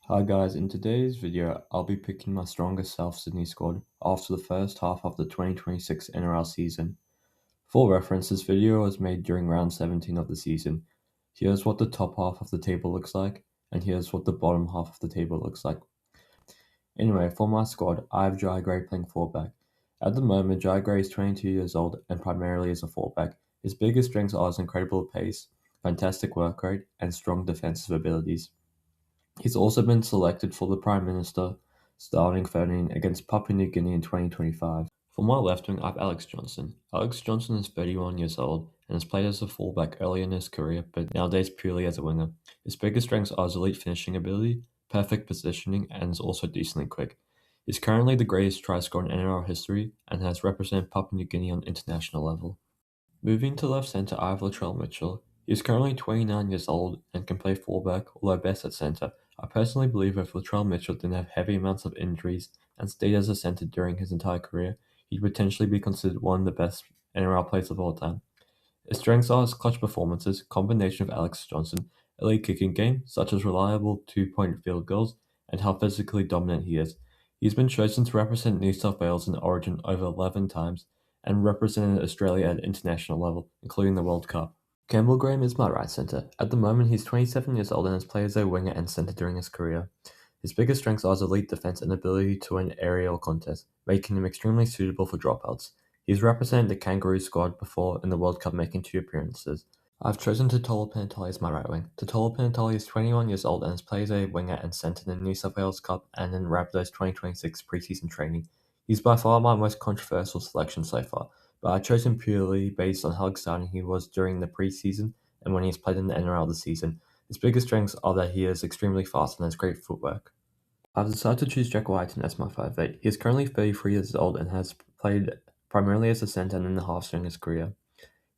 Hi guys, in today's video I'll be picking my strongest South Sydney squad after the first half of the 2026 NRL season. For reference, this video was made during round 17 of the season. Here's what the top half of the table looks like, and here's what the bottom half of the table looks like. Anyway, for my squad, I have Jai Gray playing fullback. At the moment, Jai Gray is 22 years old and primarily is a fullback. His biggest strengths are his incredible pace, fantastic work rate, and strong defensive abilities. He's also been selected for the Prime Minister starting 13 against Papua New Guinea in 2025. For my left wing, I have Alex Johnson. Alex Johnson is 31 years old and has played as a fullback early in his career, but nowadays purely as a winger. His biggest strengths are his elite finishing ability, perfect positioning, and is also decently quick. He's currently the greatest try scorer in NRL history and has represented Papua New Guinea on international level. Moving to left centre, I have Latrell Mitchell. He is currently 29 years old and can play fullback, although best at centre. I personally believe if Latrell Mitchell didn't have heavy amounts of injuries and stayed as a centre during his entire career, he'd potentially be considered one of the best NRL players of all time. His strengths are his clutch performances, combination of Alex Johnson, elite kicking game, such as reliable two-point field goals, and how physically dominant he is. He's been chosen to represent New South Wales in Origin over 11 times and represented Australia at international level, including the World Cup. Campbell Graham is my right centre. At the moment, he's 27 years old and has played as a winger and centre during his career. His biggest strengths are his elite defence and ability to win aerial contests, making him extremely suitable for dropouts. He's represented the Kangaroo squad before in the World Cup, making 2 appearances. I've chosen Totola Panatali as my right wing. Totola Panatali is 21 years old and has played as a winger and centre in the New South Wales Cup and in Rabbitohs 2026 preseason training. He's by far my most controversial selection so far, but I chose him purely based on how exciting he was during the preseason and when he's played in the NRL this season. His biggest strengths are that he is extremely fast and has great footwork. I've decided to choose Jack Whiten as my 5'8". He is currently 33 years old and has played primarily as a centre and in the halves during his career.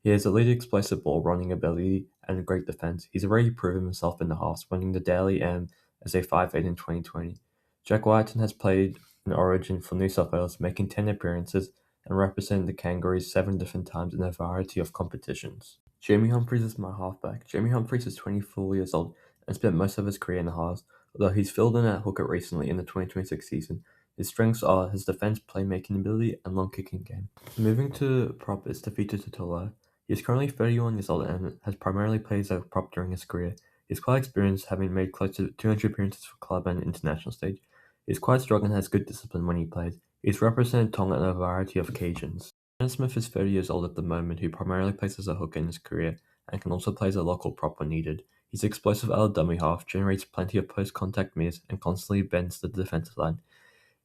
He has elite explosive ball running ability and great defense. He's already proven himself in the halves, winning the Daily M as a 5'8" in 2020. Jack Whiten has played in Origin for New South Wales, making 10 appearances and represented the Kangaroos 7 different times in a variety of competitions. Jamie Humphries is my halfback. Jamie Humphries is 24 years old and spent most of his career in the halves, although he's filled in at hooker recently in the 2026 season. His strengths are his defense, playmaking ability, and long kicking game. Moving to prop is Tafita Totola. He is currently 31 years old and has primarily played as a prop during his career. He is quite experienced, having made close to 200 appearances for club and international stage. He is quite strong and has good discipline when he plays. He has represented Tonga on a variety of occasions. Brandon Smith is 30 years old at the moment, who primarily plays as a hooker in his career and can also play as a local prop when needed. He's explosive out of dummy half, generates plenty of post-contact miss, and constantly bends the defensive line.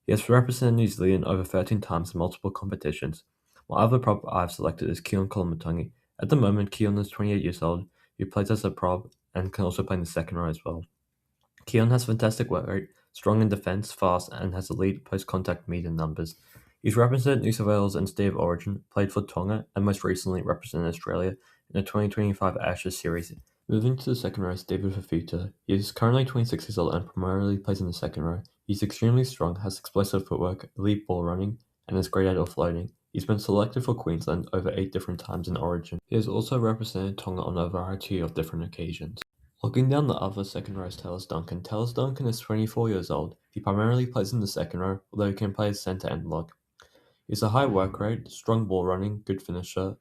He has represented New Zealand over 13 times in multiple competitions. My other prop I've selected is Keon Kolomatangi. At the moment, Keon is 28 years old. He plays as a prop and can also play in the second row as well. Keon has fantastic work rate, strong in defense, fast, and has elite post-contact median numbers. He's represented New South Wales and State of Origin, played for Tonga, and most recently represented Australia in the 2025 Ashes series. Moving to the second row is David Fafita. He is currently 26 years old and primarily plays in the second row. He's extremely strong, has explosive footwork, elite ball running, and is great at offloading. He's been selected for Queensland over 8 different times in Origin. He has also represented Tonga on a variety of different occasions. Looking down the other second row is Talis Duncan. Talis Duncan is 24 years old. He primarily plays in the second row, although he can play as centre and lock. He has a high work rate, strong ball running, good finisher,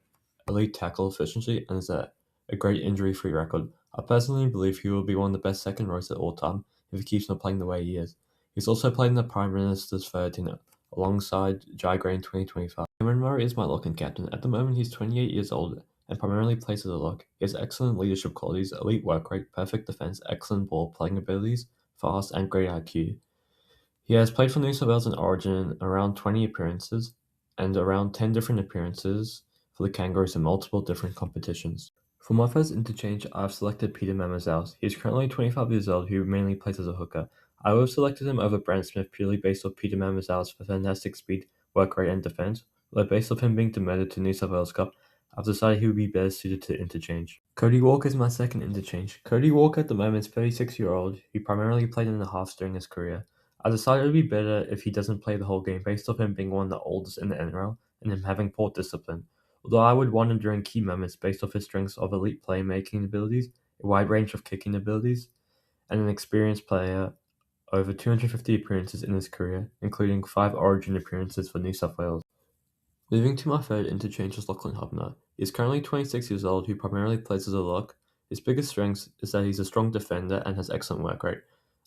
elite tackle efficiency, and is a great injury-free record. I personally believe he will be one of the best second rows at all time if he keeps on playing the way he is. He's also played in the Prime Minister's 13 alongside Jai Gray in 2025. Cameron Murray is my lock and captain. At the moment, he's 28 years old and primarily plays as a lock. He has excellent leadership qualities, elite work rate, perfect defense, excellent ball playing abilities, fast, and great IQ. He has played for New South Wales in Origin around 20 appearances and around 10 different appearances for the Kangaroos in multiple different competitions. For my first interchange, I've selected Peter Mamazaus. He is currently 25 years old, who mainly plays as a hooker. I would have selected him over Brandon Smith purely based off Peter Mamazaus for fantastic speed, work rate, and defense, although based off him being demoted to New South Wales Cup, I've decided he would be better suited to interchange. Cody Walker is my second interchange. Cody Walker at the moment is 36-year-old, who primarily played in the halves during his career. I decided it would be better if he doesn't play the whole game based off him being one of the oldest in the NRL and him having poor discipline. Although I would want him during key moments based off his strengths of elite playmaking abilities, a wide range of kicking abilities, and an experienced player over 250 appearances in his career, including 5 Origin appearances for New South Wales. Moving to my third interchange is Lachlan Hubner. He is currently 26 years old, who primarily plays as a lock. His biggest strength is that he's a strong defender and has excellent work rate.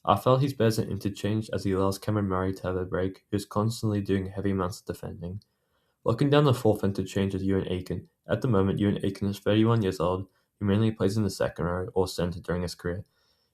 I felt he's better as an interchange as he allows Cameron Murray to have a break, who's constantly doing heavy amounts of defending. Locking down the fourth interchange is Ewan Aiken. At the moment, Ewan Aiken is 31 years old, who mainly plays in the second row or centre during his career.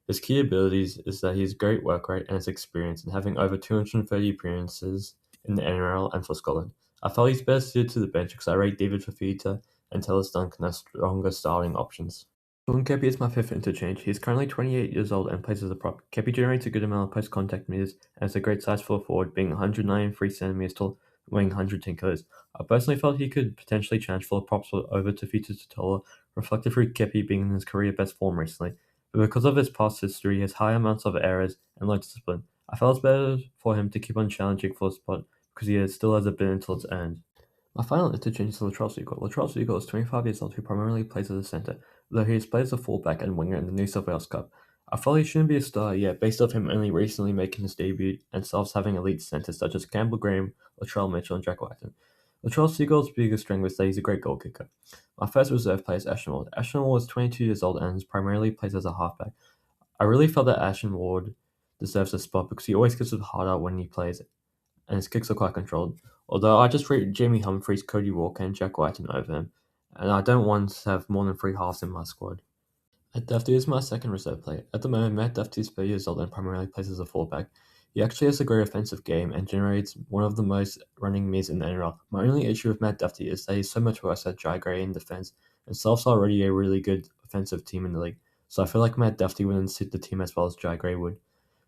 His key abilities is that he has great work rate and has experience in having over 230 appearances in the NRL and for Scotland. I felt he's best suited to the bench because I rate David Fafita and Taylor Duncan as stronger starting options. Sean Kepi is my fifth interchange. He is currently 28 years old and plays as a prop. Kepi generates a good amount of post-contact meters and has a great size for a forward, being 193 centimeters tall, weighing 110 kilos. I personally felt he could potentially challenge for props over Tafita Totola, reflected through Kepi being in his career best form recently. But because of his past history, his high amounts of errors and low discipline, I felt it's better for him to keep on challenging for a spot because he still has a bit until it's earned. My final interchange is Latrell Seagull. Latrell Seagull is 25 years old, who primarily plays as a centre, though he has played as a fullback and winger in the New South Wales Cup. I felt he shouldn't be a star yet, based off him only recently making his debut and Souths having elite centres such as Campbell Graham, Latrell Mitchell, and Jack Whiten. Latrell Seagull's biggest strength is that he's a great goal kicker. My first reserve player is Ashton Ward. Ashton Ward is 22 years old and primarily plays as a halfback. I really felt that Ashton Ward deserves a spot because he always gives it hard out when he plays, and his kicks are quite controlled. Although I just rate Jamie Humphries, Cody Walker, and Jack Whiten over him, and I don't want to have more than 3 halves in my squad. Matt Duffy is my second reserve player. At the moment, Matt Duffy is 30 years old and primarily plays as a fullback. He actually has a great offensive game and generates one of the most running mids in the NRL. My only issue with Matt Duffy is that he's so much worse at dry grey in defense, and Souths are already a really good offensive team in the league, so I feel like Matt Duffy wouldn't suit the team as well as Dry Grey would.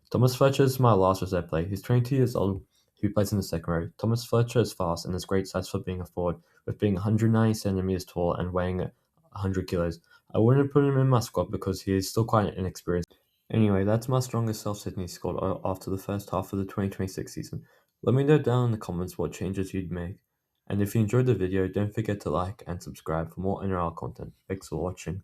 Thomas Fletcher is my last reserve player. He's 22 years old, who plays in the second row. Thomas Fletcher is fast and has great size for being a forward, with being 190 centimeters tall and weighing 100 kilos. I wouldn't put him in my squad because he is still quite inexperienced. Anyway, that's my strongest South Sydney squad after the first half of the 2026 season. Let me know down in the comments what changes you'd make. And if you enjoyed the video, don't forget to like and subscribe for more NRL content. Thanks for watching.